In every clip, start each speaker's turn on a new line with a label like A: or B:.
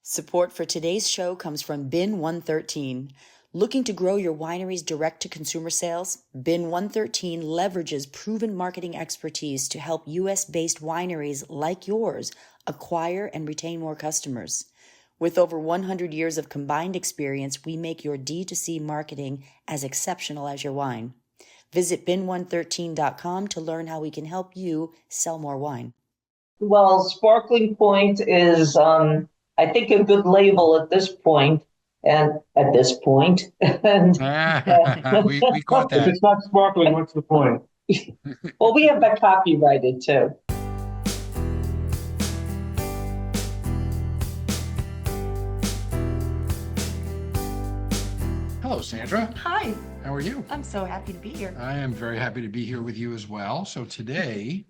A: Support for today's show comes from Bin 113. Looking to grow your winery's direct-to-consumer sales? Bin 113 leverages proven marketing expertise to help U.S.-based wineries like yours acquire and retain more customers. With over 100 years of combined experience, we make your D2C marketing as exceptional as your wine. Visit bin113.com to learn how we can help you sell more wine.
B: Well, Sparkling Pointe is, I think, a good label at this point. And at this point, and
C: we caught that.
D: If it's not sparkling, what's the point?
B: Well, we have that copyrighted too.
C: Hello, Sandra.
E: Hi.
C: How are you?
E: I'm so happy to be here.
C: I am very happy to be here with you as well. So today,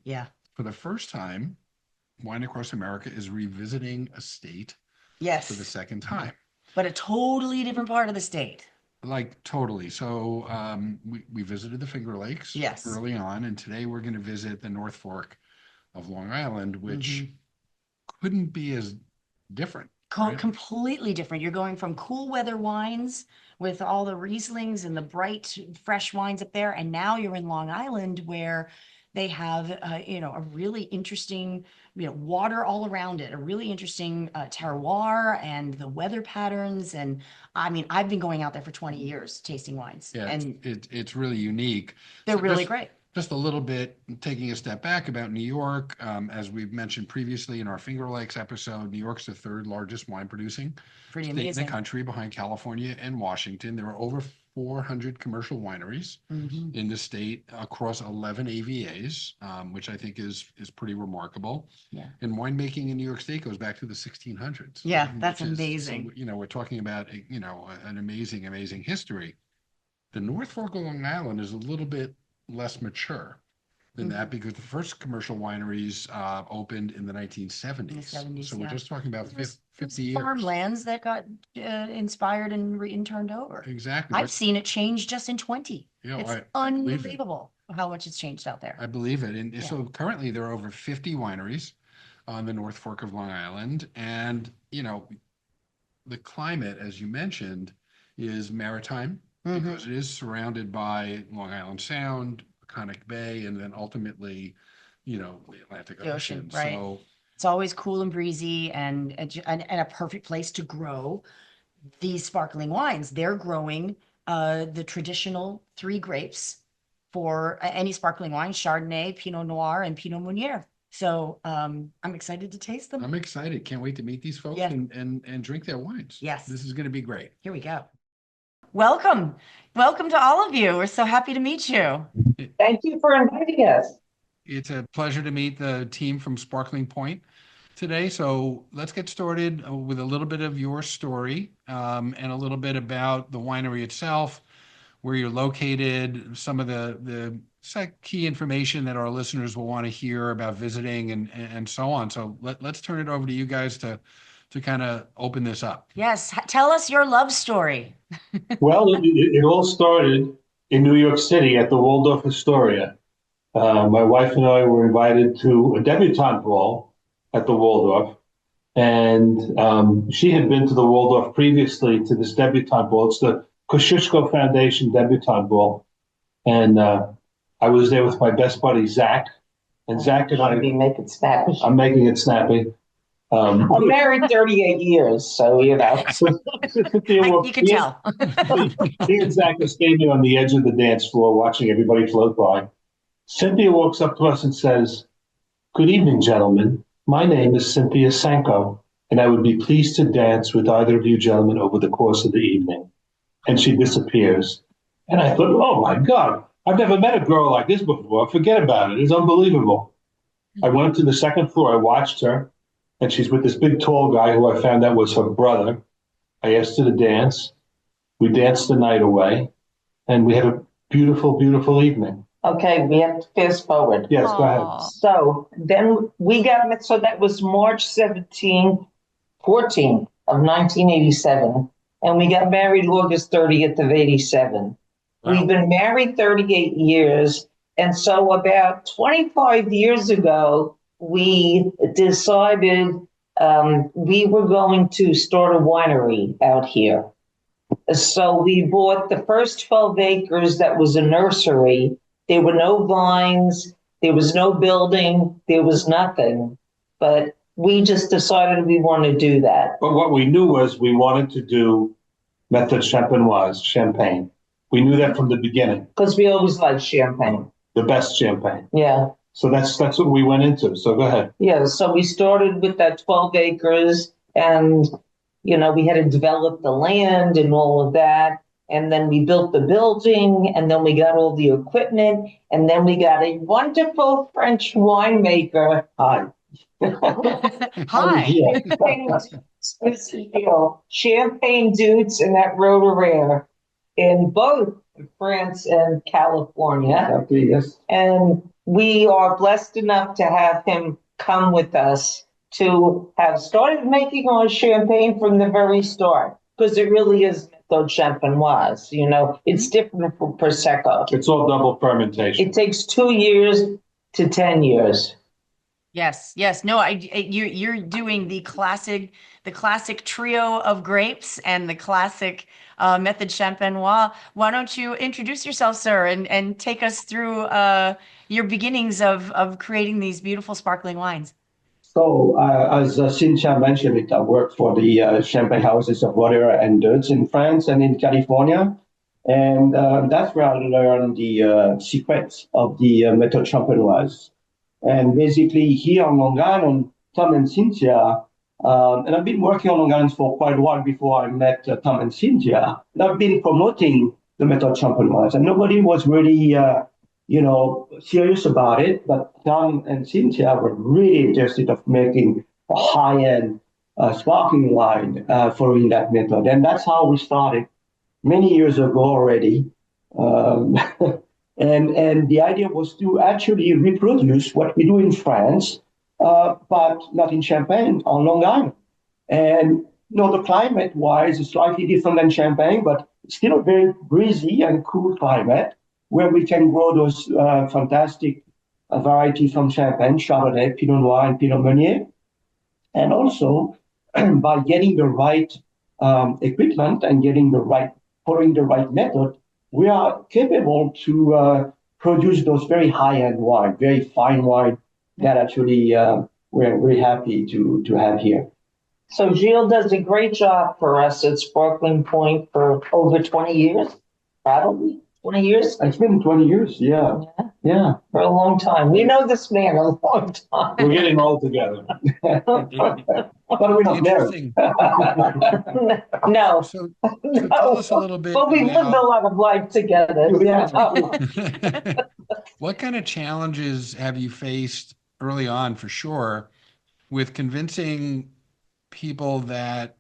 C: for the first time, Wine Across America is revisiting a state
E: Yes.
C: for the second time.
E: But a totally different part of the state.
C: Like totally. So we visited the Finger Lakes early on, and today we're going to visit the North Fork of Long Island, which couldn't be as different. Right?
E: Completely different. You're going from cool weather wines with all the Rieslings and the bright, fresh wines up there, and now you're in Long Island where they have, a really interesting, water all around it, a really interesting terroir and the weather patterns. And I mean, I've been going out there for 20 years tasting wines.
C: Yeah,
E: and
C: it's really unique.
E: They're really great.
C: Just a little bit, taking a step back about New York, as we've mentioned previously in our Finger Lakes episode, New York's the third largest wine producing state in the country behind California and Washington. There are over 400 commercial wineries in the state across 11 AVAs, which I think is pretty remarkable.
E: Yeah.
C: And winemaking in New York State goes back to the 1600s.
E: Yeah, that's amazing.
C: So, we're talking about, an amazing history. The North Fork of Long Island is a little bit less mature than that because the first commercial wineries opened in the 1970s. So we're just talking about 50 years.
E: Farmlands that got inspired and turned over.
C: Exactly.
E: I've seen it change just in 20.
C: Yeah,
E: it's unbelievable how much it's changed out there.
C: I believe it. And so currently there are over 50 wineries on the North Fork of Long Island. And, the climate, as you mentioned, is maritime. Because it is surrounded by Long Island Sound, Peconic Bay, and then ultimately, the Atlantic Ocean.
E: Right. So it's always cool and breezy and a perfect place to grow these sparkling wines. They're growing the traditional 3 grapes for any sparkling wine: Chardonnay, Pinot Noir, and Pinot Meunier. So I'm excited to taste them.
C: I'm excited. Can't wait to meet these folks and drink their wines.
E: Yes.
C: This is going to be great.
E: Here we go. Welcome to all of you. We're so happy to meet you.
B: Thank you for inviting us.
C: It's a pleasure to meet the team from Sparkling Pointe today. So let's get started with a little bit of your story and a little bit about the winery itself, where you're located, some of the key information that our listeners will want to hear about visiting and so on. So let's turn it over to you guys to kind of open this up.
E: Yes. Tell us your love story.
D: Well, it all started in New York City at the Waldorf Astoria. My wife and I were invited to a debutante ball at the Waldorf. And she had been to the Waldorf previously to this debutante ball. It's the Kosciuszko Foundation debutante ball. And I was there with my best buddy, Zach. And Zach and I...
B: Make it snappy.
D: I'm making it snappy.
B: I'm married 38 years, so
E: You can tell.
D: He and Zach were standing on the edge of the dance floor watching everybody float by. Cynthia walks up to us and says, "Good evening, gentlemen. My name is Cynthia Sanko, and I would be pleased to dance with either of you gentlemen over the course of the evening." And she disappears. And I thought, oh my God, I've never met a girl like this before. Forget about it. It's unbelievable. I went to the second floor. I watched her. And she's with this big, tall guy who I found out was her brother. I asked her to dance. We danced the night away. And we had a beautiful, beautiful evening.
B: Okay, we have to fast forward.
D: Yes, go ahead.
B: So then we got met. So that was March 14 of 1987. And we got married August 30th of 87. Wow. We've been married 38 years. And so about 25 years ago, we decided we were going to start a winery out here. So we bought the first 12 acres that was a nursery. There were no vines, there was no building, there was nothing. But we just decided we want to do that.
D: But what we knew was we wanted to do Méthode Champenoise, champagne. We knew that from the beginning.
B: Because we always liked champagne.
D: The best champagne.
B: Yeah.
D: So that's what we went into. So go ahead.
B: Yeah, so we started with that 12 acres and, we had to develop the land and all of that. And then we built the building and then we got all the equipment and then we got a wonderful French winemaker.
D: Hi.
E: Hi.
B: Champagne dudes and that Rotaraire in both France and California.
D: Okay, yes.
B: And we are blessed enough to have him come with us to have started making our champagne from the very start, because it really is Méthode Champenoise. It's different from Prosecco.
D: It's all double fermentation.
B: It takes 2 years to 10 years.
E: Yes. No, you're doing the classic trio of grapes and the classic Méthode Champenoise. Why don't you introduce yourself, sir, and take us through your beginnings of creating these beautiful sparkling wines?
F: So, as Cynthia mentioned it, I work for the champagne houses of Waldorf and Gilles in France and in California. And that's where I learned the secrets of the Méthode Champenoise. And basically here on Long Island, Tom and Cynthia, and I've been working on Long Island for quite a while before I met Tom and Cynthia, and I've been promoting the Méthode Champenoise. And nobody was really, serious about it, but Tom and Cynthia were really interested of making a high-end sparkling wine following that method. And that's how we started many years ago already. And the idea was to actually reproduce what we do in France, but not in Champagne, on Long Island. And, the climate-wise is slightly different than Champagne, but still a very breezy and cool climate where we can grow those fantastic varieties from Champagne, Chardonnay, Pinot Noir, and Pinot Meunier. And also, by getting the right equipment and following the right method, we are capable to produce those very high-end wine, very fine wine that actually we're very happy to have here.
B: So Gilles does a great job for us at Sparkling Pointe for over 20 years, probably 20 years.
F: It's been 20 years, yeah.
B: For a long time. We know this man a long time.
D: We're getting old together.
F: But we're not married.
B: No.
C: So tell us a little bit
B: But we lived a lot of life together.
F: Yeah.
C: What kind of challenges have you faced early on, for sure, with convincing people that,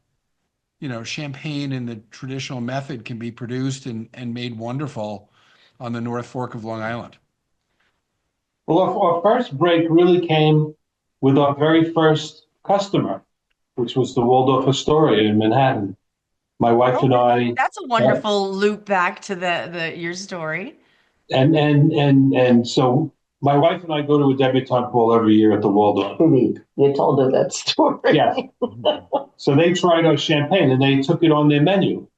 C: champagne in the traditional method can be produced and made wonderful on the North Fork of Long Island?
D: Well, our first break really came with our very first customer, which was the Waldorf Astoria in Manhattan. My wife and I.
E: That's a wonderful loop back to your story.
D: And so my wife and I go to a debutante ball every year at the Waldorf.
B: You told her that story.
D: Yes. So they tried our champagne and they took it on their menu,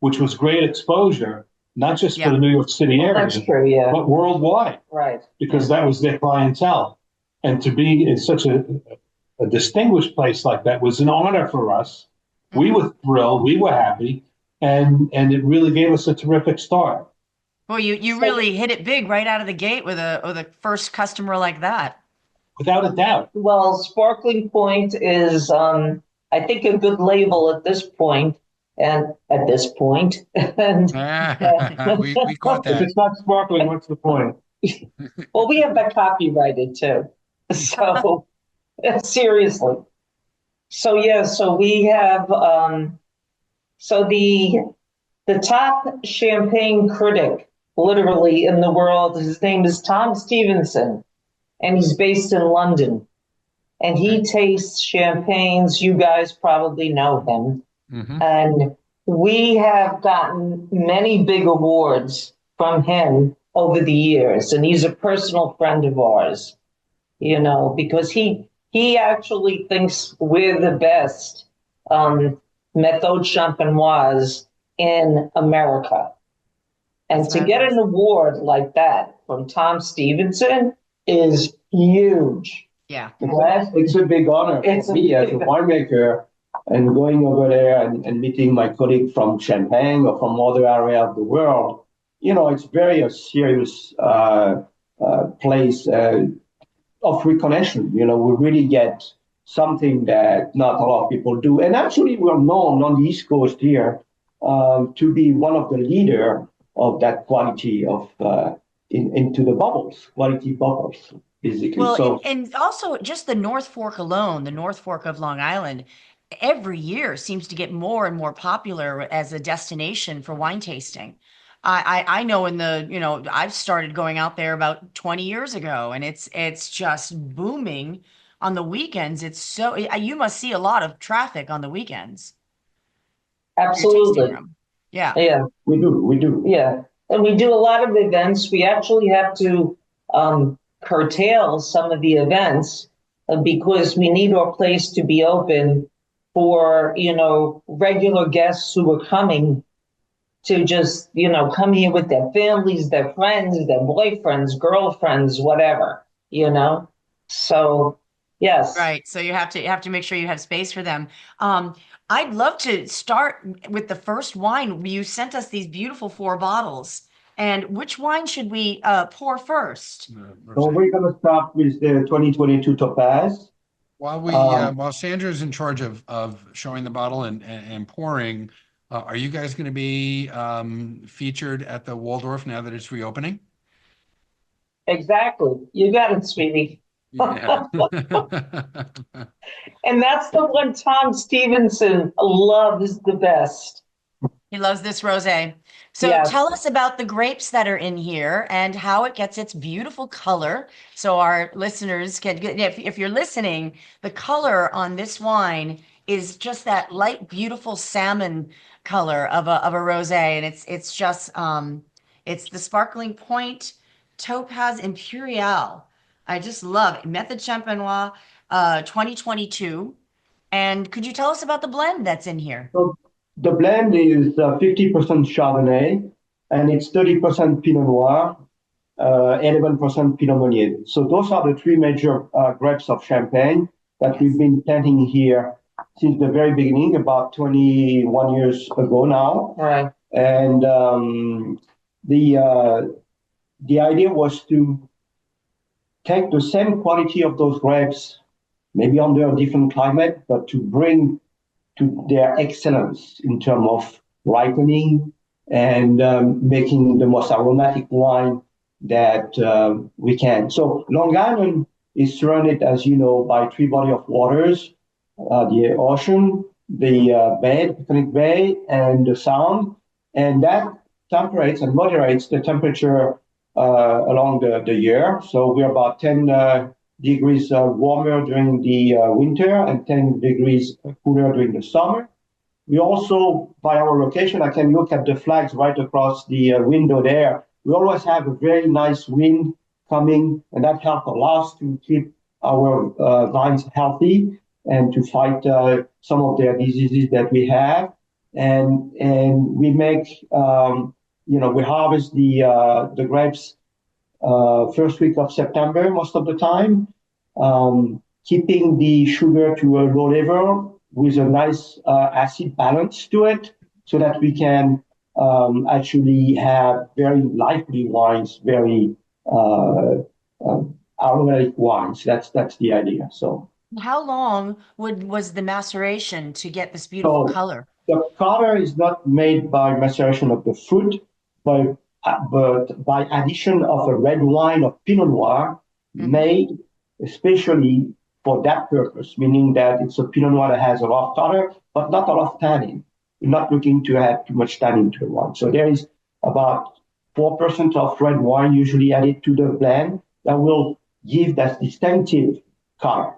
D: which was great exposure, not just for the New York City area,
B: That's true, yeah.
D: but worldwide.
B: Right.
D: Because that was their clientele. And to be in such a distinguished place like that was an honor for us. We were thrilled, we were happy, and it really gave us a terrific start.
E: Well, you really hit it big right out of the gate with a first customer like that.
D: Without a doubt.
B: Well, Sparkling Pointe is, I think, a good label at this point. And at this point, and
C: we caught that.
D: If it's not sparkling, what's the point?
B: Well, we have that copyrighted too. So seriously. So we have so the top champagne critic literally in the world, his name is Tom Stevenson, and he's based in London. And he tastes champagnes. You guys probably know him. Mm-hmm. And we have gotten many big awards from him over the years. And he's a personal friend of ours, because he he actually thinks we're the best Méthode Champenoise in America. And
E: That's
B: to get an
E: fabulous.
B: award like that from Tom Stevenson is huge.
E: Yeah.
F: It's a big honor
B: It's
F: for
B: a
F: me as a
B: big-
F: winemaker and going over there and meeting my colleague from Champagne or from other area of the world. You know, it's very a serious place of recognition. You know, we really get something that not a lot of people do. And actually, we're known on the East Coast here to be one of the leader of that quality of into the bubbles, quality bubbles, basically.
E: Well,
F: So
E: and also just the North Fork alone, the North Fork of Long Island, every year seems to get more and more popular as a destination for wine tasting. I know in the, I've started going out there about 20 years ago, and it's just booming on the weekends. It's so you must see a lot of traffic on the weekends for your tasting
B: Absolutely.
E: room. Yeah.
B: Yeah.
F: we do.
B: Yeah. And we do a lot of events. We actually have to curtail some of the events because we need our place to be open for, regular guests who are coming to just, come here with their families, their friends, their boyfriends, girlfriends, whatever, you know? So, yes.
E: Right. So you have to make sure you have space for them. I'd love to start with the first wine. You sent us these beautiful 4 bottles. And which wine should we pour first?
F: So we're going to start with the 2022 Topaz.
C: While Sandra's in charge of showing the bottle and pouring, are you guys going to be featured at the Waldorf now that it's reopening?
B: Exactly. You got it, sweetie.
C: Yeah.
B: And that's the one Tom Stevenson loves the best.
E: He loves this rosé. So
B: Yes.
E: tell us about the grapes that are in here and how it gets its beautiful color. So our listeners can get, if you're listening, the color on this wine is just that light, beautiful salmon color of a rosé. And it's just it's the Sparkling Point Topaz Imperial. I just love it. Method Champenois 2022. And could you tell us about the blend that's in here?
F: So the blend is 50% Chardonnay and it's 30% Pinot Noir, 11% Pinot Meunier. So those are the three major grapes of Champagne that we've been planting here since the very beginning, about 21 years ago now.
B: Right.
F: And the idea was to take the same quality of those grapes, maybe under a different climate, but to bring to their excellence in terms of ripening and making the most aromatic wine that we can. So Long Island is surrounded, as you know, by three bodies of waters, the ocean, the bay, the Potomac Bay, and the Sound. And that temperates and moderates the temperature along the year. So we're about 10 degrees warmer during the winter and 10 degrees cooler during the summer. We also, by our location, I can look at the flags right across the window there. We always have a very nice wind coming, and that helps a lot to keep our vines healthy and to fight some of the diseases that we have. And we make, we harvest the grapes first week of September most of the time, keeping the sugar to a low level with a nice acid balance to it so that we can actually have very lively wines, very aromatic wines. That's the idea. So
E: How long was the maceration to get this beautiful color?
F: the color is not made by maceration of the fruit, but by addition of a red wine of Pinot Noir made especially for that purpose, meaning that it's a Pinot Noir that has a lot of color, but not a lot of tannin. We're not looking to add too much tannin to the wine. So there is about 4% of red wine usually added to the blend that will give that distinctive color.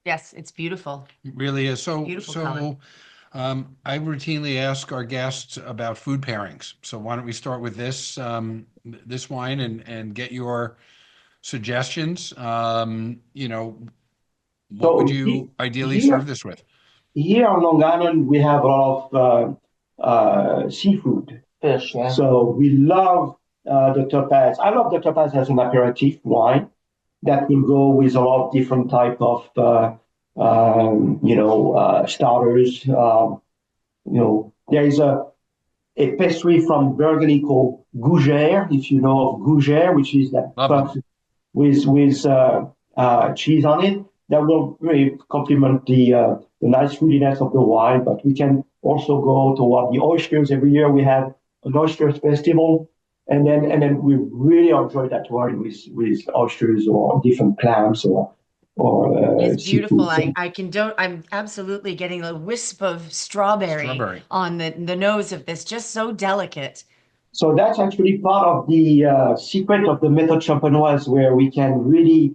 E: Yes, it's beautiful.
C: It really is.
E: Beautiful color.
C: I routinely ask our guests about food pairings. So why don't we start with this wine and get your suggestions? What would
F: So
C: you ideally
F: here,
C: serve this with?
F: here on Long Island, we have a lot of seafood.
B: Fish, yeah.
F: So we love the topaz. I love the topaz as an aperitif wine that will go with a lot of different type of starters. There is a pastry from Burgundy called gougère, if you know of gougère, which is that
C: Love them.
F: with cheese on it. That will really complement the nice fruitiness of the wine. But we can also go toward the oysters. Every year we have an oysters festival, and then we really enjoy that wine with oysters or different clams or
E: It's beautiful.
F: seafood.
E: I'm absolutely getting a wisp of strawberry on the nose of this, just so delicate.
F: So that's actually part of the secret of the Méthode Champenoise, where we can really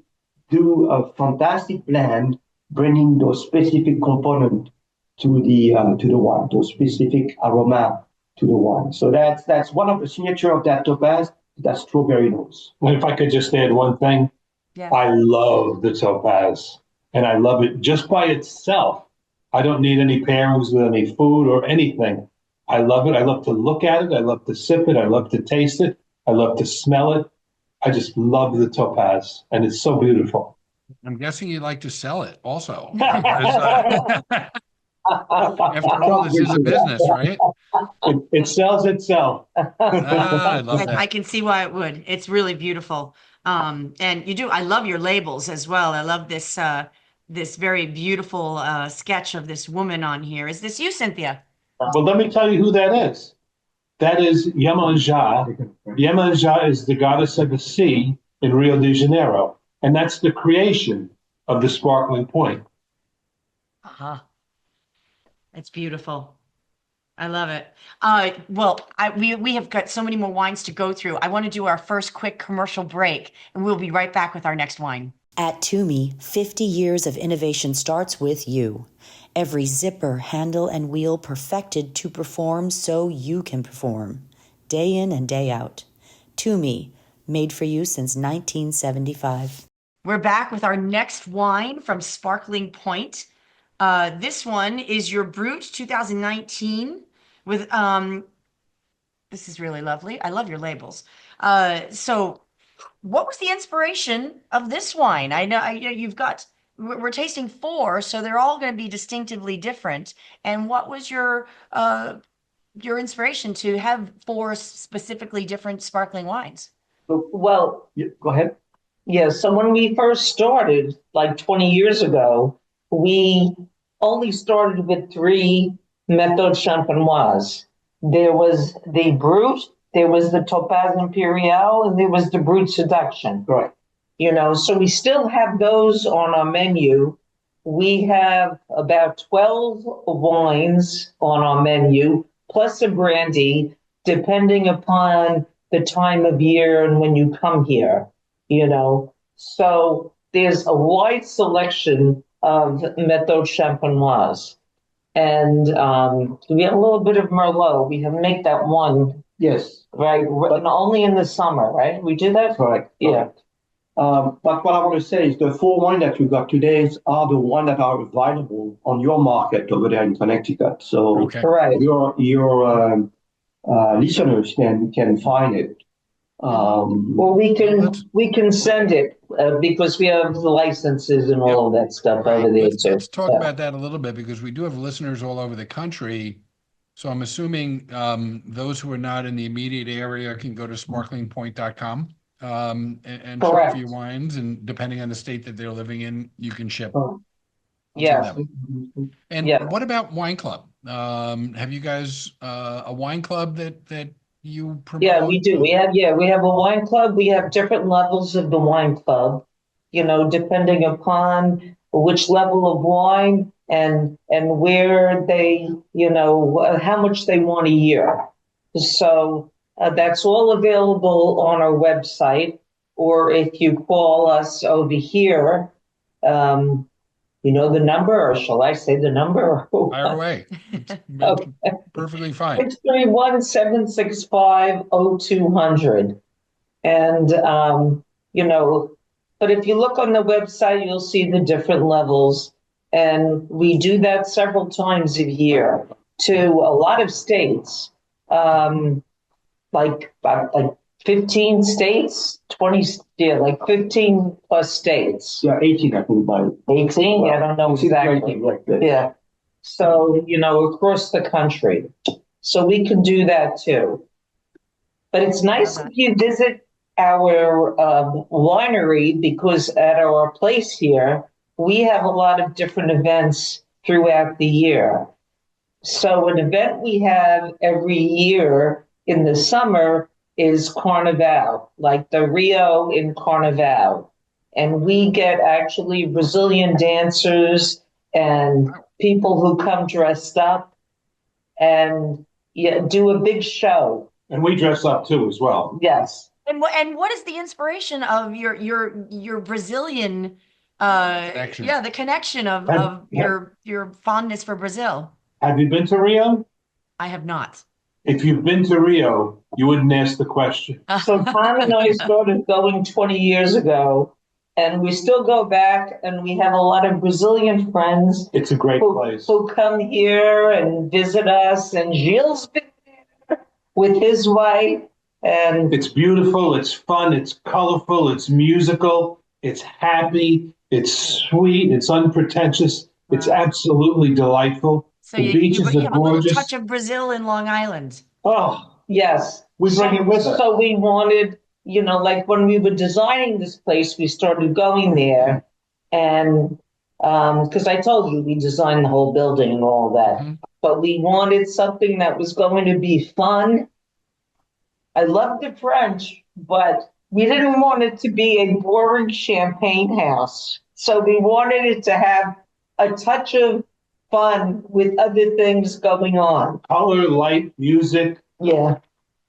F: do a fantastic blend, bringing those specific components to the wine, those specific aroma to the wine. So that's one of the signature of that topaz, that strawberry nose.
D: And if I could just add one thing,
E: Yeah.
D: I love the topaz, and I love it just by itself. I don't need any pairings with any food or anything. I love it. I love to look at it. I love to sip it. I love to taste it. I love to smell it. I just love the topaz, and it's so beautiful.
C: I'm guessing you like to sell it also. Because, after all, this is a business, right?
D: It sells itself.
C: I love
E: I
C: that.
E: can see why it would. It's really beautiful. And I love your labels as well. I love this very beautiful sketch of this woman on here. Is this you, Cynthia?
D: Well, let me tell you who that is. That is Iemanjá. Iemanjá is the goddess of the sea in Rio de Janeiro, and that's the creation of the Sparkling Pointe.
E: Uh-huh. It's beautiful. I love it. We have got so many more wines to go through. I want to do our first quick commercial break, and we'll be right back with our next wine.
A: At Toomey, 50 years of innovation starts with you. Every zipper, handle, and wheel perfected to perform so you can perform. Day in and day out. Toomey, made for you since 1975.
E: We're back with our next wine from Sparkling Pointe. This one is your Brut 2019 with, this is really lovely. I love your labels. So what was the inspiration of this wine? I know you've got, we're tasting four, so they're all going to be distinctively different. And what was your inspiration to have four specifically different sparkling wines?
B: Well,
F: Go ahead.
B: yeah, so when we first started, like 20 years ago, we only started with three Méthode Champenoise. There was the Brut, there was the Topaz Imperial, and there was the Brut Seduction.
F: Right.
B: So we still have those on our menu. We have about 12 wines on our menu, plus a brandy, depending upon the time of year and when you come here. So there's a wide selection of Méthode Champenoise. And we have a little bit of Merlot. We have make that one,
F: Yes.
B: right? But only in the summer, right? We do that?
F: Correct.
B: Yeah.
F: But what I want to say is the four wines that you got today are the ones that are available on your market over there in Connecticut. So
C: Okay.
B: Right.
F: your listeners can find it.
B: Well, we can send it because we have the licenses and all of that stuff over there too.
C: Let's talk about that a little bit, because we do have listeners all over the country. So I'm assuming those who are not in the immediate area can go to sparklingpointe.com and shop
B: Correct.
C: for your wines, and depending on the state that they're living in, you can ship.
B: Yeah.
C: And
B: Yeah.
C: what about Wine Club? Have you guys a wine club that you promote?
B: Yeah, we do. We have a wine club. We have different levels of the wine club, depending upon which level of wine and where they, how much they want a year. So that's all available on our website, or if you call us over here, the number, or shall I say the number?
C: Fire away. It's
B: Okay.
C: perfectly fine.
B: 631-765-0200. And, But if you look on the website, you'll see the different levels. And we do that several times a year to a lot of states, like 15 states, 20, yeah, like 15 plus states.
F: Yeah, 18, I think, by
B: 18? I don't know exactly. Yeah. So, across the country. So we can do that too. But it's nice if you visit our winery, because at our place here, we have a lot of different events throughout the year. So an event we have every year in the summer is Carnival, like the Rio in Carnival. And we get actually Brazilian dancers and people who come dressed up and do a big show.
D: And we dress up too as well.
B: Yes.
E: And what is the inspiration of your Brazilian
C: Connection.
E: the connection of your fondness for Brazil?
D: Have you been to Rio?
E: I have not.
D: If you've been to Rio, you wouldn't ask the question.
B: So Tom and I started going 20 years ago, and we still go back, and we have a lot of Brazilian friends.
D: It's a great place.
B: Who come here and visit us, and Gilles been there with his wife. And
D: it's beautiful, it's fun, it's colorful, it's musical, it's happy, it's sweet, it's unpretentious, it's absolutely delightful.
E: So
D: the beaches
E: you
D: are
E: have a little
D: gorgeous.
E: touch of Brazil in Long Island.
D: Oh,
B: yes,
D: we bring it with us.
B: So we wanted, like when we were designing this place, we started going there, and because I told you we designed the whole building and all that, but we wanted something that was going to be fun. I love the French, but we didn't want it to be a boring champagne house. So we wanted it to have a touch of fun with other things going on.
D: Color, light, music.
B: Yeah.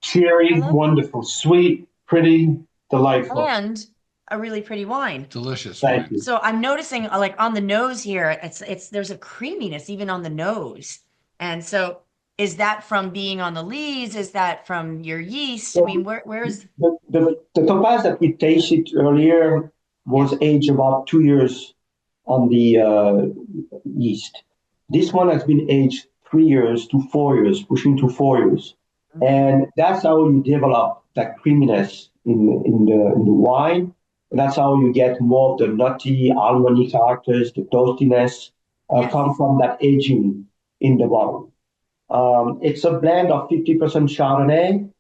D: Cheery, wonderful, sweet, pretty, delightful.
E: And a really pretty wine.
C: Delicious.
D: Thank you.
E: So I'm noticing, like on the nose here, it's there's a creaminess even on the nose. And so is that from being on the lees? Is that from your yeast? I mean, where's
F: the topaz that we tasted earlier was aged about 2 years on the yeast. This one has been aged 3 years to 4 years, pushing to 4 years, and that's how you develop that creaminess in the wine. And that's how you get more of the nutty, almondy characters, the toastiness come from that aging in the bottle. It's a blend of 50% Chardonnay,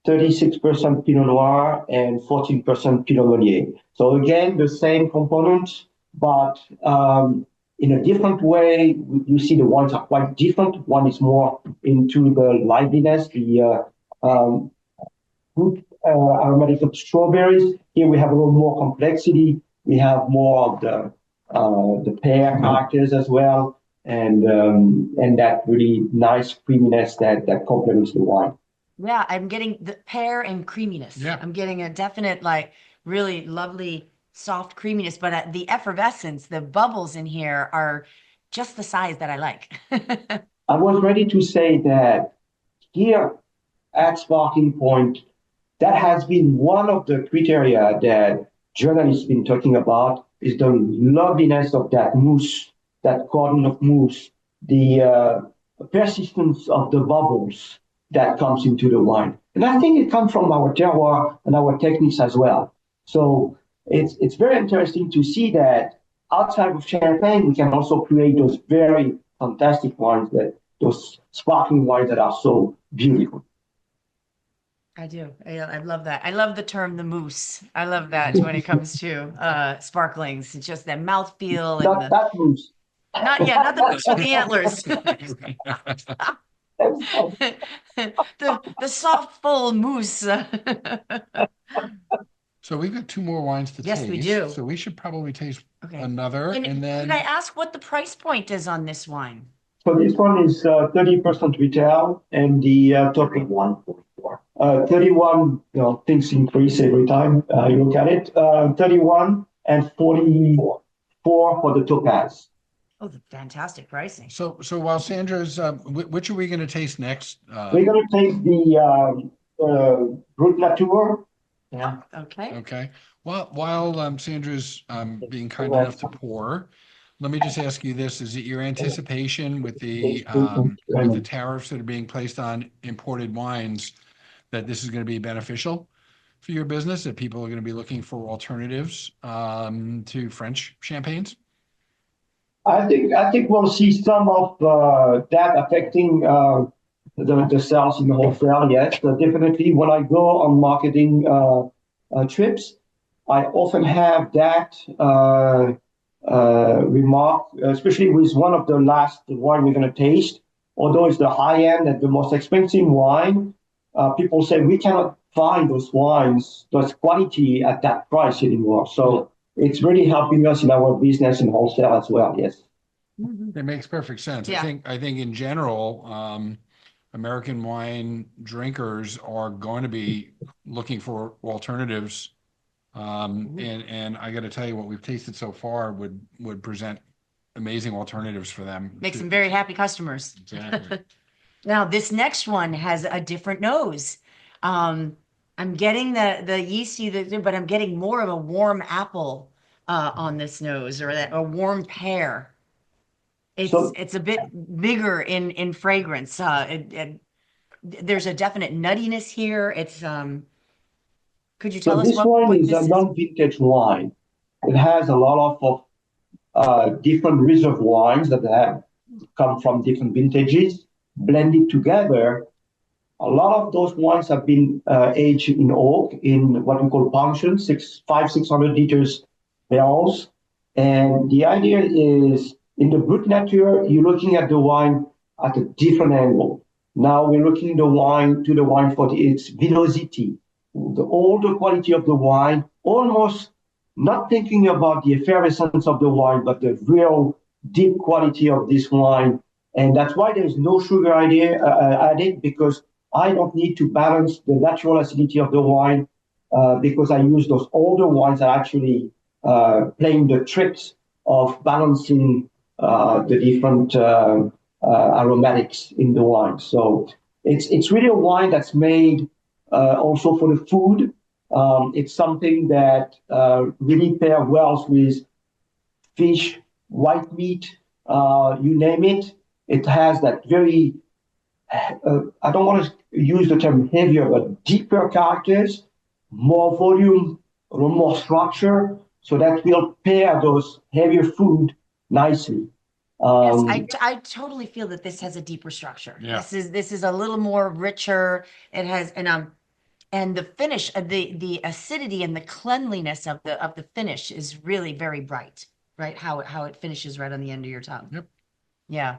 F: 36% Pinot Noir, and 14% Pinot Meunier. So again, the same components, but in a different way. You see the wines are quite different. One is more into the liveliness, the fruit aromatic of strawberries. Here we have a little more complexity. We have more of the pear characters as well. And that really nice creaminess that complements the wine.
E: Yeah, I'm getting the pear and creaminess.
C: Yeah.
E: I'm getting a definite, like, really lovely, soft creaminess, but the effervescence, the bubbles in here are just the size that I like.
F: I was ready to say that here at Sparkling Pointe, that has been one of the criteria that journalists have been talking about, is the loveliness of that mousse, that cordon of mousse, the persistence of the bubbles that comes into the wine. And I think it comes from our terroir and our techniques as well. So it's very interesting to see that outside of champagne, we can also create those very fantastic wines, those sparkling wines that are so beautiful.
E: I do. I love that. I love the term the mousse. I love that when it comes to sparklings. It's just that mouthfeel and
F: That mousse.
E: not the mousse with the antlers. the soft, full mousse.
C: So we've got two more wines to taste.
E: Yes, we do.
C: So we should probably taste
E: Okay.
C: another, and then.
E: Can I ask what the price point is on this wine?
F: So this one is 30% retail, and the top 31.4. 31, things increase every time you look at it. 31 and 44 for the topaz.
E: Oh, the fantastic pricing.
C: So while Sandra's, which are we going to taste next?
F: We're going to taste the Brut Nature
B: Yeah.
E: Okay.
C: Okay. Well, while Sandra's being kind enough to pour, let me just ask you this: is it your anticipation with the tariffs that are being placed on imported wines that this is going to be beneficial for your business? That people are going to be looking for alternatives to French champagnes?
F: I think we'll see some of that affecting the sales in the wholesale. Yes, but definitely. When I go on marketing trips, I often have that remark, especially with one of the last wine we're going to taste. Although it's the high end and the most expensive wine, people say we cannot find those wines, those quality at that price anymore. So it's really helping us in our business in wholesale as well. Yes.
C: It makes perfect sense.
E: Yeah.
C: I think in general, American wine drinkers are going to be looking for alternatives. And I got to tell you, what we've tasted so far would present amazing alternatives for them.
E: Makes them very happy customers.
C: Exactly.
E: Now, this next one has a different nose. I'm getting the yeasty, but I'm getting more of a warm apple on this nose, or a warm pear. It's a bit bigger in fragrance. There's a definite nuttiness here. Could you tell us
F: This wine
E: what
F: is
E: this
F: a
E: is?
F: non-vintage wine. It has a lot of different reserve wines that have come from different vintages, blended together. A lot of those wines have been aged in oak in what we call puncheon, 600 liters barrels. And the idea is in the Brut Nature, you're looking at the wine at a different angle. Now we're looking at the wine for its velocity, all the quality of the wine, almost not thinking about the effervescence of the wine, but the real deep quality of this wine. And that's why there's no sugar added, because I don't need to balance the natural acidity of the wine because I use those older wines that are actually playing the tricks of balancing the different aromatics in the wine. So it's really a wine that's made also for the food. It's something that really pairs well with fish, white meat, you name it. It has that very, I don't want to use the term heavier, but deeper characters, more volume, a little more structure, so that will pair those heavier food nicely.
E: Yes, I totally feel that this has a deeper structure.
C: Yeah.
E: This is a little more richer. It has and the finish, the acidity and the cleanliness of the finish is really very bright, right? How it finishes right on the end of your tongue.
C: Yep.
E: Yeah,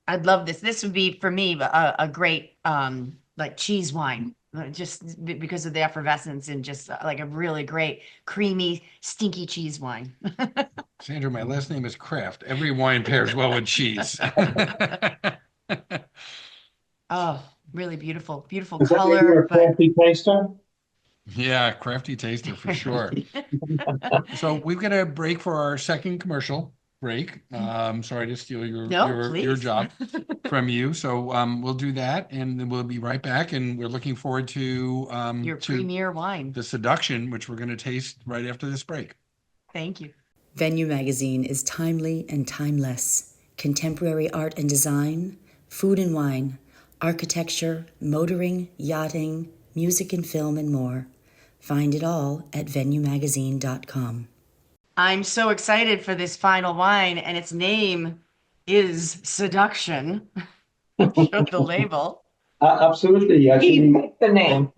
E: I'd love this. This would be for me a great like cheese wine, just because of the effervescence and just like a really great creamy, stinky cheese wine.
C: Sandra, my last name is Kraft. Every wine pairs well with cheese.
E: Oh, really beautiful, beautiful
D: Does that make you
E: color,
D: a
E: but
D: crafty taster?
C: Yeah, crafty taster for sure. So we've got a break for our second commercial break. Sorry to steal
E: No,
C: your
E: please.
C: job from you. So we'll do that, and then we'll be right back. And we're looking forward to
E: your
C: to
E: premier wine.
C: the Seduction, which we're going to taste right after this break.
E: Thank you.
A: Venue Magazine is timely and timeless. Contemporary art and design, food and wine, architecture, motoring, yachting, music and film, and more. Find it all at venuemagazine.com.
E: I'm so excited for this final wine, and its name is Seduction. Show the label.
F: Absolutely,
B: He
F: actually.
B: picked the name.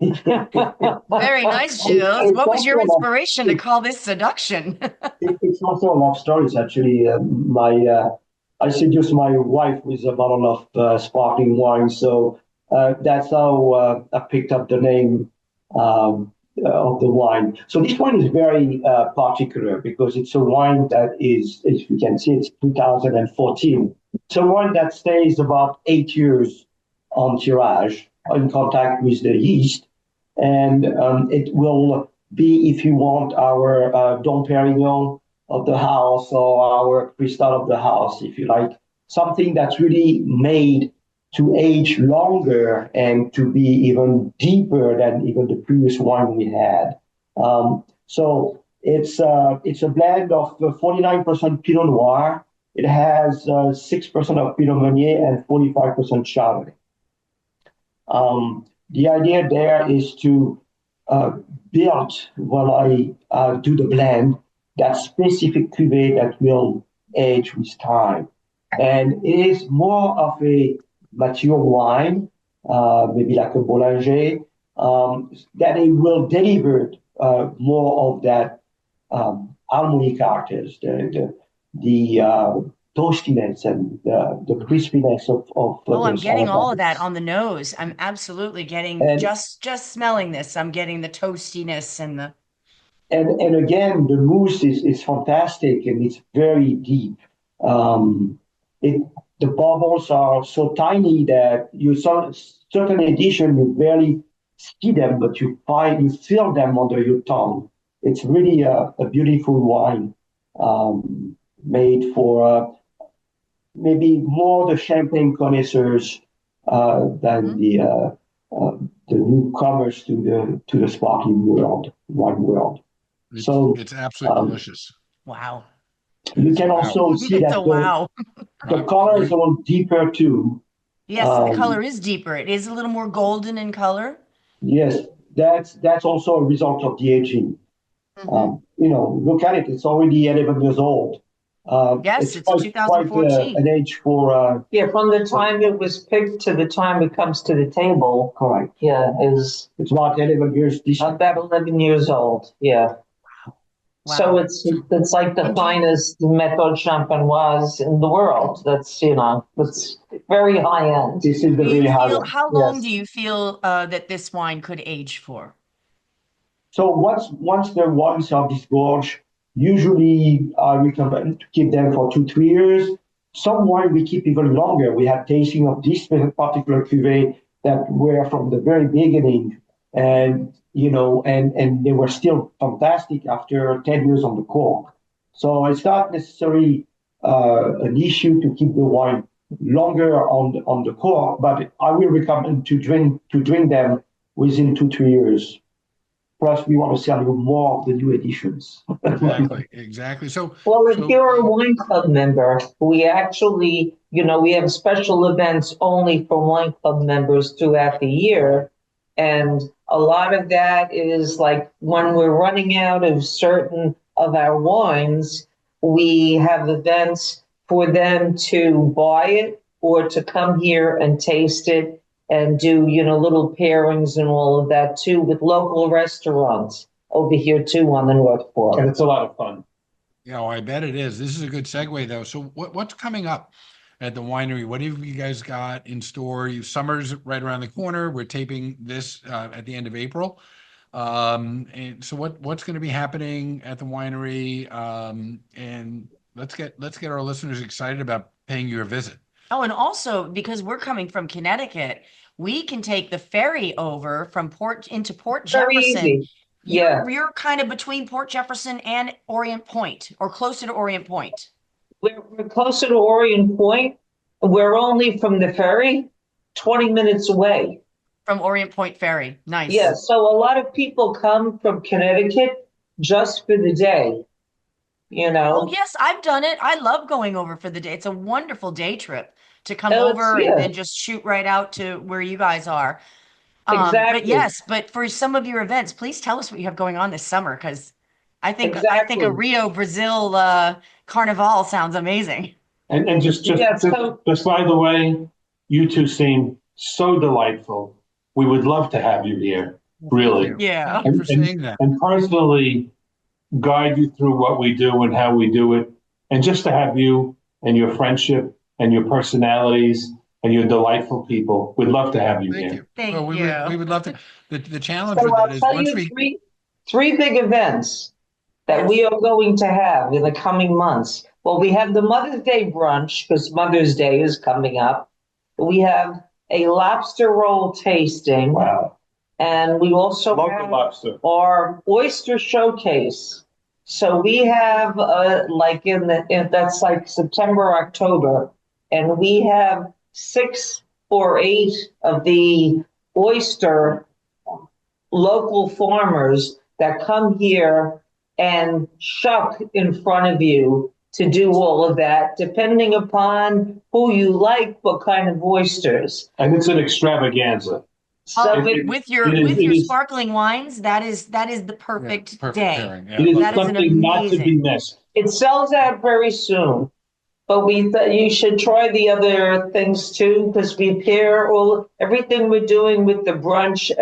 E: Very nice, Gilles. What was your inspiration to call this Seduction?
F: It's also a love stories, actually. I seduced my wife with a bottle of sparkling wine, so that's how I picked up the name of the wine. So this wine is very particular because it's a wine that is, as you can see, it's 2014. It's a wine that stays about 8 years on tirage, in contact with the yeast, and it will be, if you want, our Dom Perignon of the house or our Cristal of the house, if you like, something that's really made to age longer and to be even deeper than even the previous wine we had. So it's a blend of 49% Pinot Noir. It has 6% of Pinot Meunier and 45% Chardonnay. The idea there is to build, while I do the blend, that specific cuvée that will age with time. And it is more of a mature wine, maybe like a Bollinger, that it will deliver more of that harmony characters, the toastiness and the crispiness of
E: Oh, I'm
F: those
E: getting all of that
F: aromatics.
E: on the nose. I'm absolutely getting
F: And
E: just smelling this. I'm getting the toastiness and the
F: and again, the mousse is fantastic and it's very deep. Um, it the bubbles are so tiny that certain edition you barely see them, but you feel them under your tongue. It's really a beautiful wine, made for maybe more the champagne connoisseurs than the newcomers to the sparkling wine world. So
C: It's absolutely delicious.
E: wow.
F: you can
C: Wow.
F: also see
E: It's
F: that
E: a wow.
F: the color is a little deeper too.
E: Yes, the color
F: Um,
E: is deeper. It is a little more golden in color.
F: yes, that's also a result of the aging. Look at it; it's already 11 years old.
E: Yes,
F: It's
E: it's a
F: quite
E: 2014.
F: an age for.
B: Yeah, from the time it was picked to the time it comes to the table,
F: Correct.
B: yeah, is
F: It's about 11 years this year.
B: about 11 years old. Yeah. So
E: Wow.
B: it's like the
E: And do you-
B: finest Méthode Champenoise in the world. That's, it's very high end.
F: This is the
E: do
F: very
E: you
F: high
E: feel,
F: end.
E: how long
B: Yes.
E: do you feel that this wine could age for?
F: So once the wines are disgorged, usually I recommend to keep them for 2-3 years. Some wine we keep even longer. We have tasting of this particular cuvée that were from the very beginning, and and they were still fantastic after 10 years on the cork. So it's not necessarily an issue to keep the wine longer on the cork, but I will recommend to drink them within 2-3 years. Plus, we want to sell you more of the new editions.
C: Exactly. So,
B: Well, if
C: so
B: you're a wine club member, we actually, we have special events only for wine club members throughout the year. And a lot of that is like when we're running out of certain of our wines, we have events for them to buy it or to come here and taste it and do, little pairings and all of that too with local restaurants over here too on the North Fork.
D: And it's a lot of fun.
C: I bet it is. This is a good segue though. So what's coming up at the winery? What have you guys got in store? Summer's right around the corner. We're taping this at the end of April. And so what's going to be happening at the winery? And let's get our listeners excited about paying you a visit.
E: Oh, and also because we're coming from Connecticut, we can take the ferry over from Port
B: Very
E: Jefferson.
B: easy. Yeah.
E: You're kind of between Port Jefferson and Orient Point, or closer to Orient Point.
B: We're closer to Orient Point. We're only from the ferry 20 minutes away.
E: From Orient Point Ferry. Nice.
B: Yeah, so a lot of people come from Connecticut just for the day,
E: Oh, yes, I've done it. I love going over for the day. It's a wonderful day trip to come
B: Oh,
E: over and
B: yeah.
E: then just shoot right out to where you guys are.
B: Exactly.
E: But yes, but for some of your events, please tell us what you have going on this summer, because I think
B: Exactly.
E: a Rio Brazil Carnival sounds amazing.
D: And just
B: Yeah, so-
D: just by the way, you two seem so delightful. We would love to have you here, really.
E: Yeah.
C: Thank you for saying that.
D: And personally guide you through what we do and how we do it. And just to have you and your friendship and your personalities and your delightful people. We'd love to have you
C: Thank
D: here.
C: you.
E: Thank
C: Well, we
E: you.
C: would love to. The challenge
B: So
C: with
B: I'll
C: that is
B: tell
C: once
B: you
C: we
B: three big events that we are going to have in the coming months. Well, we have the Mother's Day brunch because Mother's Day is coming up. We have a lobster roll tasting.
D: Wow.
B: And we also
D: Love the
B: have
D: lobster.
B: our oyster showcase. So we have that's like September, October, and we have 6 or 8 of the oyster local farmers that come here and shuck in front of you to do all of that, depending upon who you like, what kind of oysters.
D: And it's an extravaganza.
B: So
E: With your sparkling wines, that is the perfect day.
C: pairing, yeah.
D: It is
E: That is an
D: something not to be
E: amazing.
D: missed.
B: it sells out very soon. But we thought you should try the other things too, because we pair everything we're doing with the brunch.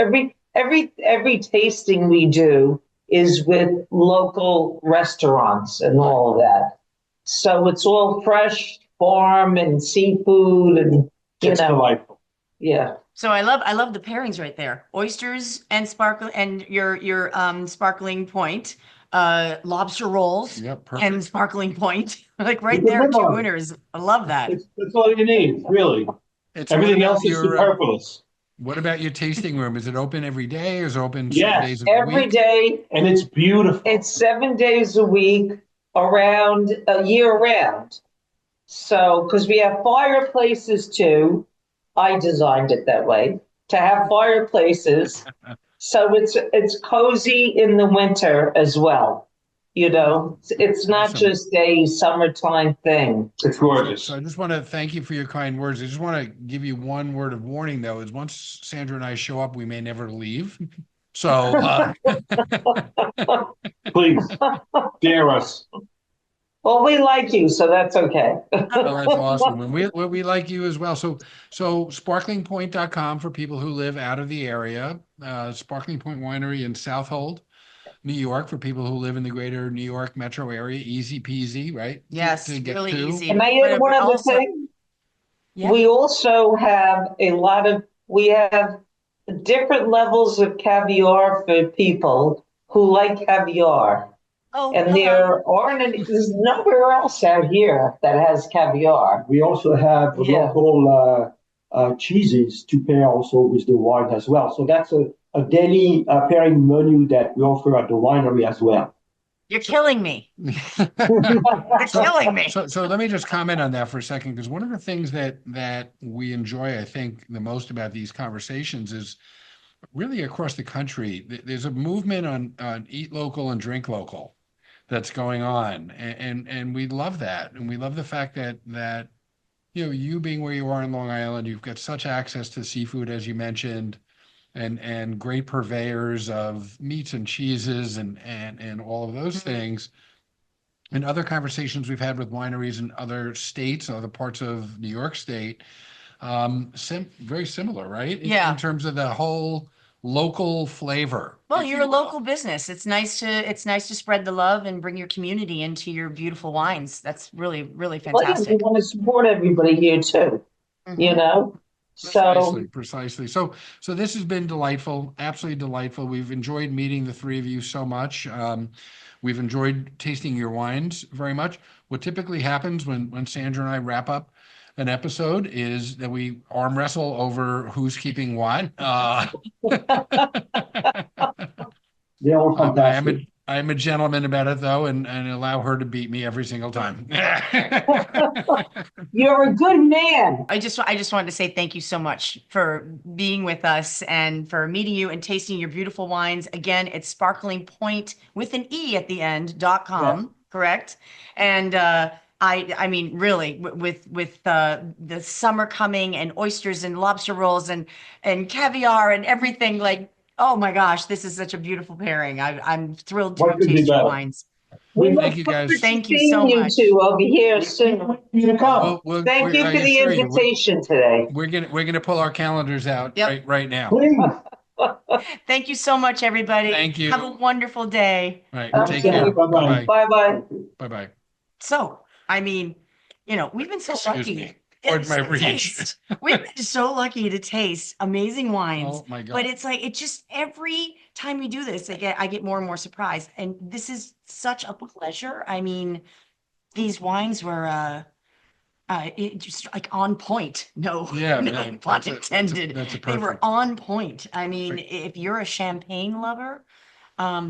B: Every tasting we do is with local restaurants and all of that. So it's all fresh farm and seafood and
D: It's delightful.
B: yeah.
E: So I love the pairings right there. Oysters and sparkling and your sparkling point, lobster rolls
C: Yep, perfect.
E: and sparkling point. Like right
D: You can
E: there,
D: live
E: 2
D: on it.
E: winners. I love that.
D: That's all you need, really.
C: It's
D: Everything
C: what about
D: else is
C: your,
D: superfluous.
C: what about your tasting room? Is it open every day? Is it open
D: Yes,
C: certain days of the
B: Every
C: week?
B: day,
D: And it's beautiful.
B: it's 7 days a week, around year round. So, because we have fireplaces too, I designed it that way to have fireplaces. So it's cozy in the winter as well. It's not
C: Awesome.
B: just a summertime thing.
D: It's gorgeous.
C: So I just want to thank you for your kind words. I just want to give you one word of warning, though, is once Sandra and I show up, we may never leave. So
D: Please, dare us.
B: Well, we like you, so that's okay.
C: well, that's awesome. And we like you as well. So sparklingpointe.com for people who live out of the area. Sparkling Point Winery in Southold, New York for people who live in the greater New York metro area. Easy peasy, right?
E: Yes,
C: To get
E: really
C: to.
E: easy.
B: Can I add one
E: But
B: other
E: also-
B: thing?
E: Yeah.
B: We also have we have different levels of caviar for people who like caviar.
E: Oh,
B: And
E: hello.
B: there's nowhere else out here that has caviar.
F: We also have
B: Yeah.
F: local cheeses to pair also with the wine as well. So that's a daily pairing menu that we offer at the winery as well.
E: You're killing me. You're killing me.
C: So let me just comment on that for a second, because one of the things that we enjoy, I think, the most about these conversations is really across the country, there's a movement on eat local and drink local that's going on, and we love that, and we love the fact that you being where you are in Long Island, you've got such access to seafood, as you mentioned, and great purveyors of meats and cheeses and all of those things. And other conversations we've had with wineries in other states, other parts of New York State, very similar, right?
E: Yeah.
C: In terms of the whole local flavor.
E: Well, you're a local business. It's nice to spread the love and bring your community into your beautiful wines. That's really, really
B: Well, yeah, we
E: fantastic.
B: want to support everybody here too,
E: Mhm.
B: So
C: Precisely. So this has been delightful, absolutely delightful. We've enjoyed meeting the three of you so much. We've enjoyed tasting your wines very much. What typically happens when Sandra and I wrap up an episode is that we arm wrestle over who's keeping what.
F: They're all fantastic.
C: I am a gentleman about it, though, and allow her to beat me every single time.
B: you're a good man.
E: I just wanted to say thank you so much for being with us and for meeting you and tasting your beautiful wines. Again, it's Sparkling Point with an E at the end.com, correct? And I mean, really, with the summer coming and oysters and lobster rolls and caviar and everything, like, oh my gosh, this is such a beautiful pairing. I'm thrilled to
D: What could be
E: taste your
D: better?
E: wines.
B: We
C: Thank
B: look
C: you, guys.
B: forward to
E: Thank you
B: seeing
E: so
B: you
E: much.
B: two over here soon.
D: You to come.
B: Thank you for the invitation today.
C: We're gonna pull our calendars out
E: Yep.
C: right now.
D: Please.
E: Thank you so much, everybody.
C: Thank you.
E: Have a wonderful day.
C: All right, take care.
D: Bye-bye.
C: Bye-bye.
B: Bye-bye.
C: Bye-bye.
E: So, I mean, we've been so
C: Excuse
E: lucky.
C: me. Pardon my
E: to
C: reach.
E: taste. We've been so lucky to taste amazing wines.
C: Oh my God.
E: But it's like, it just, every time we do this, I get more and more surprised. And this is such a pleasure. I mean, these wines were just like on point. No,
C: Yeah,
E: no
C: man,
E: pun
C: that's a
E: intended. They were
C: perfect.
E: on point. I mean, if you're a champagne lover,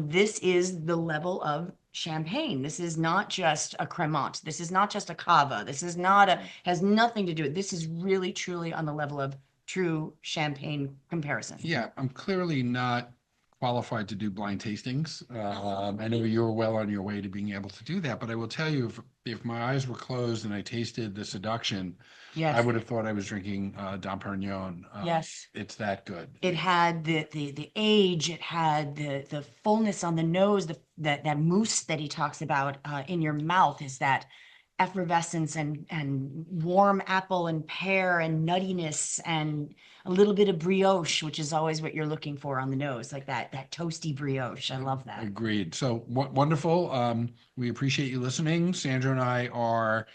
E: this is the level of champagne. This is not just a Cremant. This is not just a Cava. This is not has nothing to do with, this is really truly on the level of true champagne comparison.
C: Yeah, I'm clearly not qualified to do blind tastings. I know you're well on your way to being able to do that, but I will tell you, if my eyes were closed and I tasted the Seduction,
E: Yes.
C: I would have thought I was drinking Dom Perignon.
E: Yes.
C: It's that good.
E: It had the age, it had the fullness on the nose, that mousse that he talks about in your mouth is that effervescence and warm apple and pear and nuttiness and a little bit of brioche, which is always what you're looking for on the nose, like that toasty brioche. I love that.
C: Agreed. So wonderful. We appreciate you listening. Sandra and I are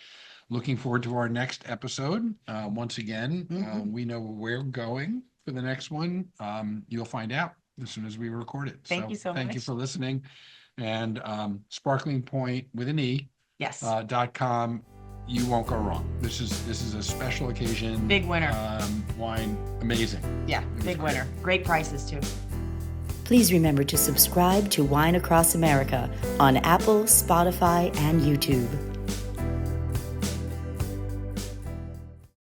C: looking forward to our next episode. Once again, we know where we're going for the next one. You'll find out as soon as we record it.
E: Thank you so
C: Thank you
E: much.
C: for listening. And Sparkling Pointe with an E.
E: Yes.
C: .com. You won't go wrong. This is a special occasion.
E: Big winner.
C: Wine, amazing.
E: Yeah, big winner. Great prices too.
A: Please remember to subscribe to Wine Across America on Apple, Spotify, and YouTube.